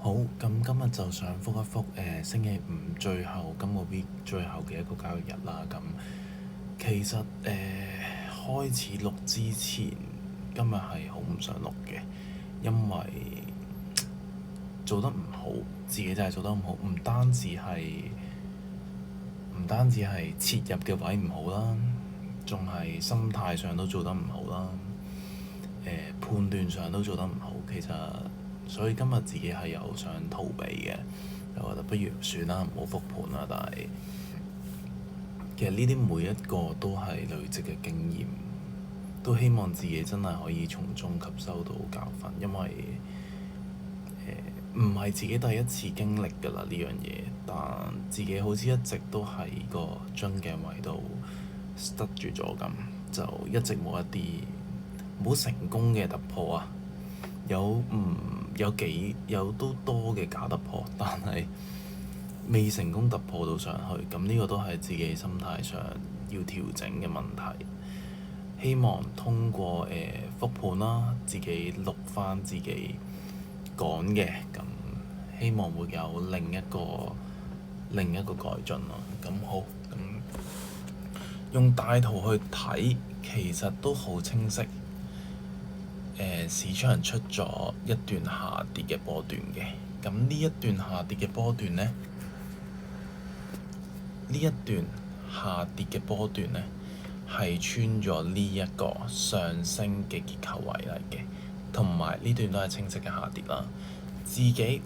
好，咁今日就想覆一覆星期五今個 week 最後嘅一個交易日啦。咁其實開始錄之前，今日係好唔想錄嘅，因為做得唔好，自己真係做得唔好，唔單止係切入嘅位唔好啦，仲係心態上都做得唔好啦，判斷上都做得唔好。其實所以今日自己係有想逃避嘅，就覺得不如算啦，唔好復盤啦。但係其實呢啲每一個都係累積嘅經驗，都希望自己真係可以從中吸收到教訓，因為唔係自己第一次經歷㗎啦呢樣嘢，但自己好似一直都喺個樽頸位度 stuck 住咗咁，就一直冇成功嘅突破啊！有都多嘅假突破，但係未成功突破到上去，咁呢個都係自己心態上要調整嘅問題。希望通過復盤啦，自己錄翻自己講嘅，咁希望會有另一個改進咯。咁好，咁用大圖去睇，其實都好清晰。市場出咗一段下跌嘅波段嘅，咁呢一段下跌嘅波段呢，係穿咗呢一個上升嘅結構位嚟嘅，同埋呢段都係清晰嘅下跌啦。自己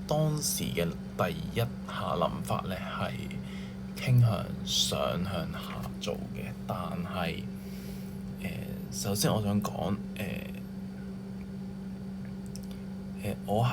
當時嘅第一下諗法呢，係傾向上向下做嘅，但係首先我想講我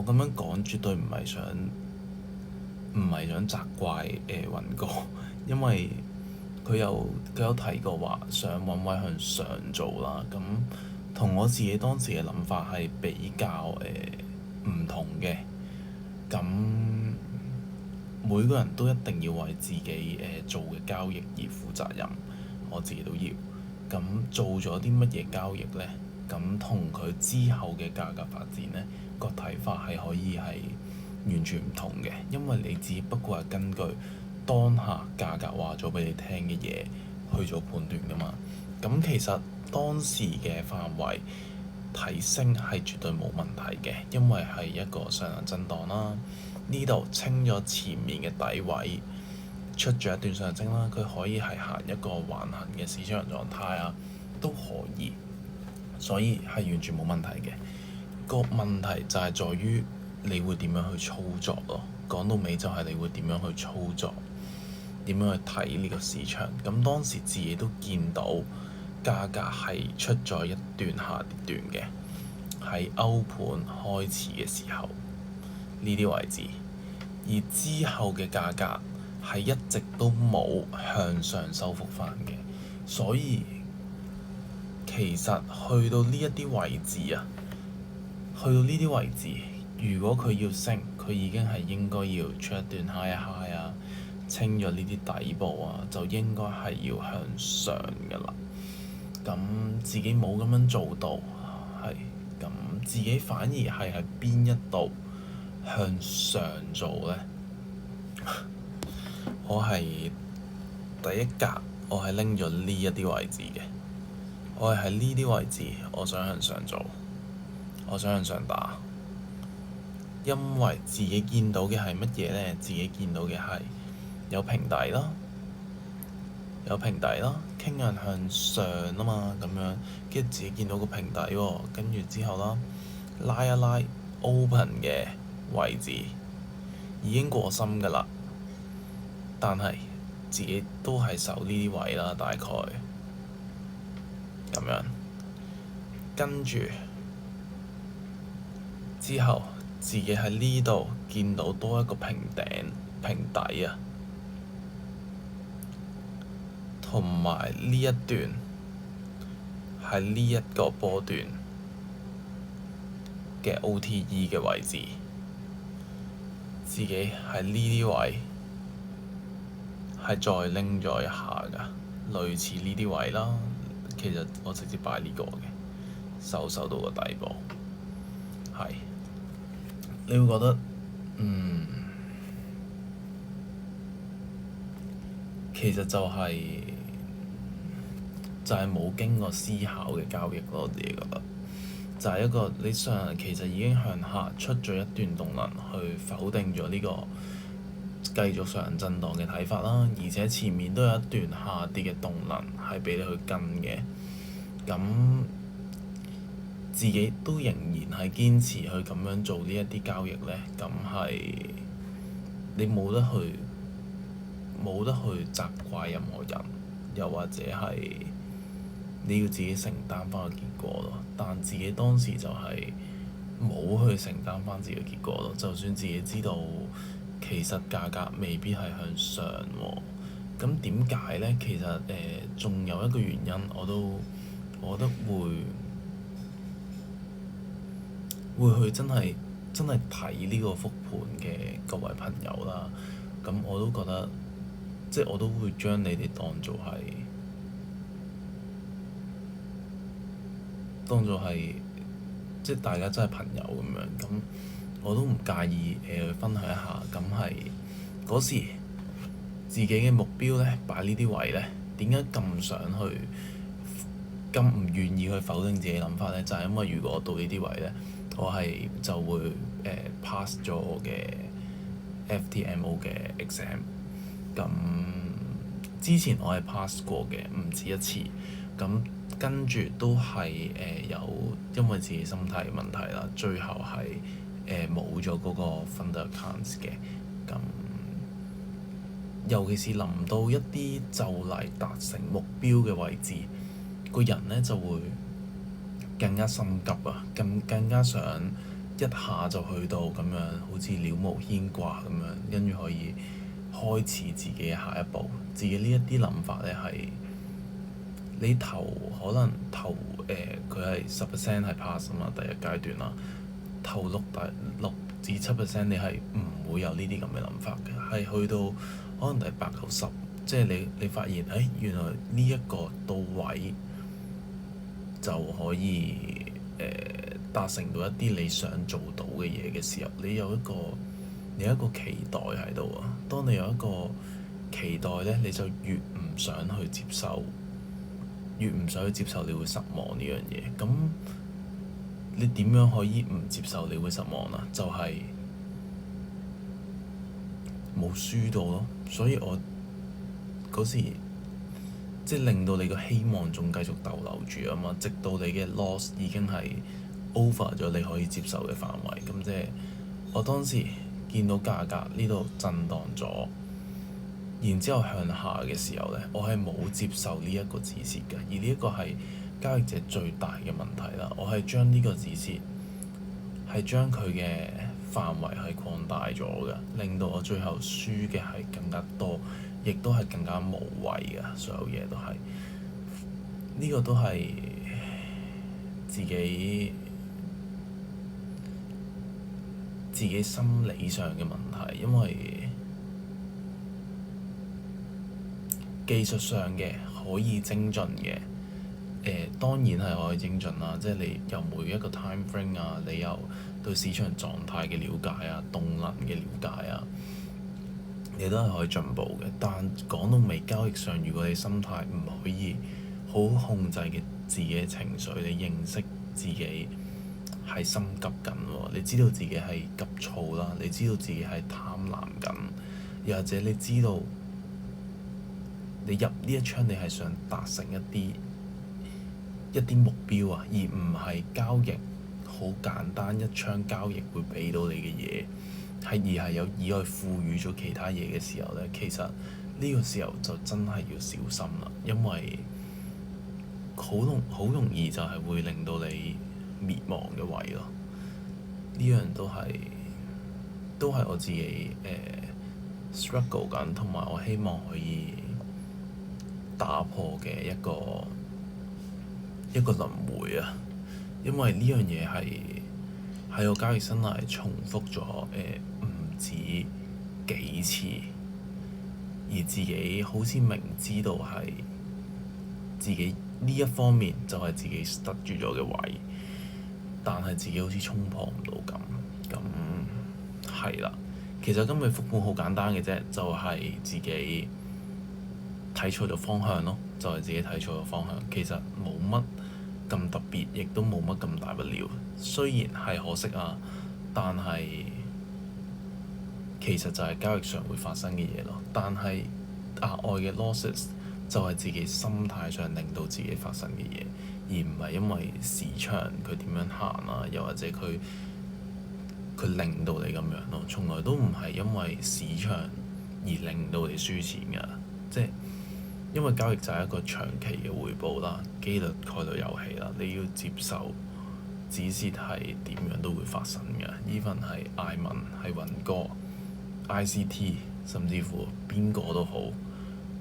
咁樣講絕對唔係想責怪雲哥，因為佢有提過話想揾位向上做啦。咁同我自己當時嘅諗法係比較唔同嘅。咁每個人都一定要為自己做嘅交易而負責任，我自己都要。咁做咗啲乜嘢交易呢？咁同佢之後嘅價格發展呢，個睇法係可以係完全唔同嘅，因為你只不過係根據當下價格話咗俾你聽嘅嘢去做判斷㗎嘛。咁其實當時嘅範圍提升係絕對冇問題嘅，因為係一個上行震盪啦。呢度清咗前面嘅底位，出咗一段上升啦，佢可以係行一個橫行嘅市場狀態啊，都可以，所以係完全冇問題嘅。個問題就係在於你會點樣去操作咯。講到尾就係你會點樣去操作，點樣去睇呢個市場。咁當時自己都見到價格係出咗一段下跌段嘅，喺歐盤開始嘅時候呢啲位置，而之後嘅價格係一直都冇向上收復翻嘅，所以其實去到呢一啲位置啊，如果佢要升，佢已經係應該要出一段 high 啊，清咗呢啲底部啊，就應該係要向上㗎啦。咁自己冇咁樣做到，係咁自己反而係喺邊一度向上做呢？我係第一格，我係拎咗呢一啲位置嘅，我係喺呢啲位置，我想向上做，我想向上打，因為自己見到嘅係乜嘢呢？自己見到嘅係有平底啦，傾向向上啊嘛，咁樣跟住自己見到個平底喎，跟住之後啦，拉一拉 open 嘅位置已經過深㗎啦，但係自己都係守呢啲位啦，大概咁樣，跟住之後自己喺呢度見到多一個平底啊，同埋呢一段喺呢一個波段嘅 OTE 嘅位置，自己喺呢啲位係再拎咗一下㗎，類似呢啲位啦，其實我直接擺呢個嘅，收到個底部，係你會覺得其實就係冇經過思考嘅交易咯，我自己覺得就係一個你其實已經向下出咗一段動能去否定咗呢個繼續上行震盪嘅睇法啦，而且前面都有一段下跌嘅動能係俾你去跟嘅，咁自己都仍然係堅持去咁樣做呢一啲交易呢，咁係你冇得去責怪任何人，又或者係你要自己承擔翻個結果咯。但自己當時就係冇去承擔翻自己嘅結果咯。就算自己知道其實價格未必係向上喎，咁點解呢？其實仲有一個原因，我覺得會去真係睇呢個復盤嘅各位朋友啦。咁我都覺得，即係我都會將你哋當做係即係大家真係朋友咁樣。咁我都唔介意去分享一下。咁係嗰時自己嘅目標呢，擺呢啲位呢，點解咁想去咁唔願意去否定自己諗法呢？就係因為如果到呢啲位呢，我就會pass 咗我嘅 FTMO 嘅 exam。咁之前我係 pass 過嘅，唔止一次。咁跟住都係有因為自己心態嘅問題啦，最後係冇咗嗰個 funder accounts 嘅。咁尤其是臨到一啲就嚟達成目標嘅位置，個人呢就會更加心急啊，更加想一下就去到咁樣，好似了無牽掛咁樣，跟住可以開始自己嘅下一步。自己呢一啲諗法呢，係你可能佢係10% 係 pass 啊嘛，第一階段啦，頭6至7%你係唔會有呢啲咁嘅諗法嘅，係去到可能第8、9、10，即係你發現原來呢一個到位就可以達成到一啲你想做到嘅嘢嘅時候，你有一個期待喺度啊。當你有一個期待呢，你就越唔想去接受，你會失望呢樣嘢。咁你點樣可以唔接受你會失望啊？就係冇輸到咯。所以我嗰時即係令到你個希望仲繼續逗留住啊嘛，直到你嘅 loss 已經係 over 咗你可以接受嘅範圍。咁即係我當時見到價格呢度震盪咗，然之後向下嘅時候呢，我係冇接受呢一個止蝕嘅。而呢一個係交易者最大嘅問題啦。我係將呢個止蝕係將佢嘅範圍係擴大咗嘅，令到我最後輸嘅係更加多，亦都係更加無謂嘅。所有嘢都係呢個都係自己心理上嘅問題，因為技術上嘅可以精進嘅，當然係可以精進啦。即係你由每一個 time frame 啊，你由對市場狀態嘅了解啊、動能嘅了解啊，你都係可以進步嘅。但講到尾交易上，如果你心態唔可以好好控制嘅自己嘅情緒，你認識自己係心急緊喎，你知道自己係急躁啦，你知道自己係貪婪緊，又或者你知道你入呢一槍你係想達成一啲目標啊，而唔係交易好簡單一槍交易會俾到你嘅嘢，而係有意去賦予咗其他嘢嘅時候呢，其實呢個時候就真係要小心啦，因為好容易就係會令到你滅亡嘅位咯。呢樣都係我自己struggle 緊，同埋我希望可以打破嘅一個輪迴啊。因為呢樣嘢係喺我交易生涯重複咗唔止幾次，而自己好似明知道係自己呢一方面就係自己塞住咗嘅位，但係自己好似衝破唔到咁。咁係啦，其實今日復盤好簡單嘅啫，就係自己睇錯咗方向咯，就係自己睇錯咗方向。其實冇乜咁特別，亦都冇乜咁大不了。雖然係可惜啊，但係其實就係交易上會發生嘅嘢咯。但係額外嘅 losses 就係自己心態上令到自己發生嘅嘢，而唔係因為市場佢點樣行啊，又或者佢令到你咁樣咯。從來都唔係因為市場而令到你輸錢㗎，即係因為交易就係一個長期嘅回報啦，機率概率遊戲啦，你要接受止蝕係點樣都會發生嘅。even 係艾文係雲哥 ICT 甚至乎邊個都好，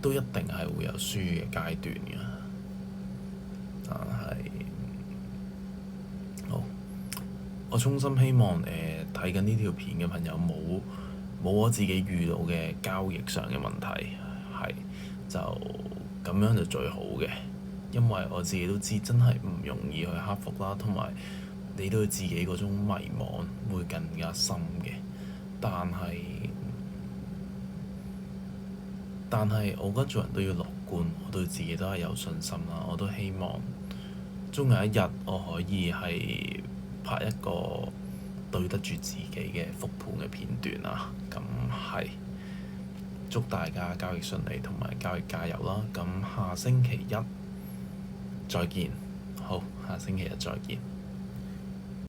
都一定係會有輸嘅階段嘅。但係好，我衷心希望睇緊呢條片嘅朋友冇我自己遇到嘅交易上嘅問題，係就咁樣就最好嘅，因為我自己都知真係唔容易去克服啦，同埋你對自己嗰種迷惘會更加深嘅。但係我覺得做人都要樂觀，我對自己都係有信心啦。我都希望終有一日我可以係拍一個對得住自己嘅復盤嘅片段啦。咁係祝大家交易順利同埋交易加油啦。咁下星期一再見，好，下星期日再見。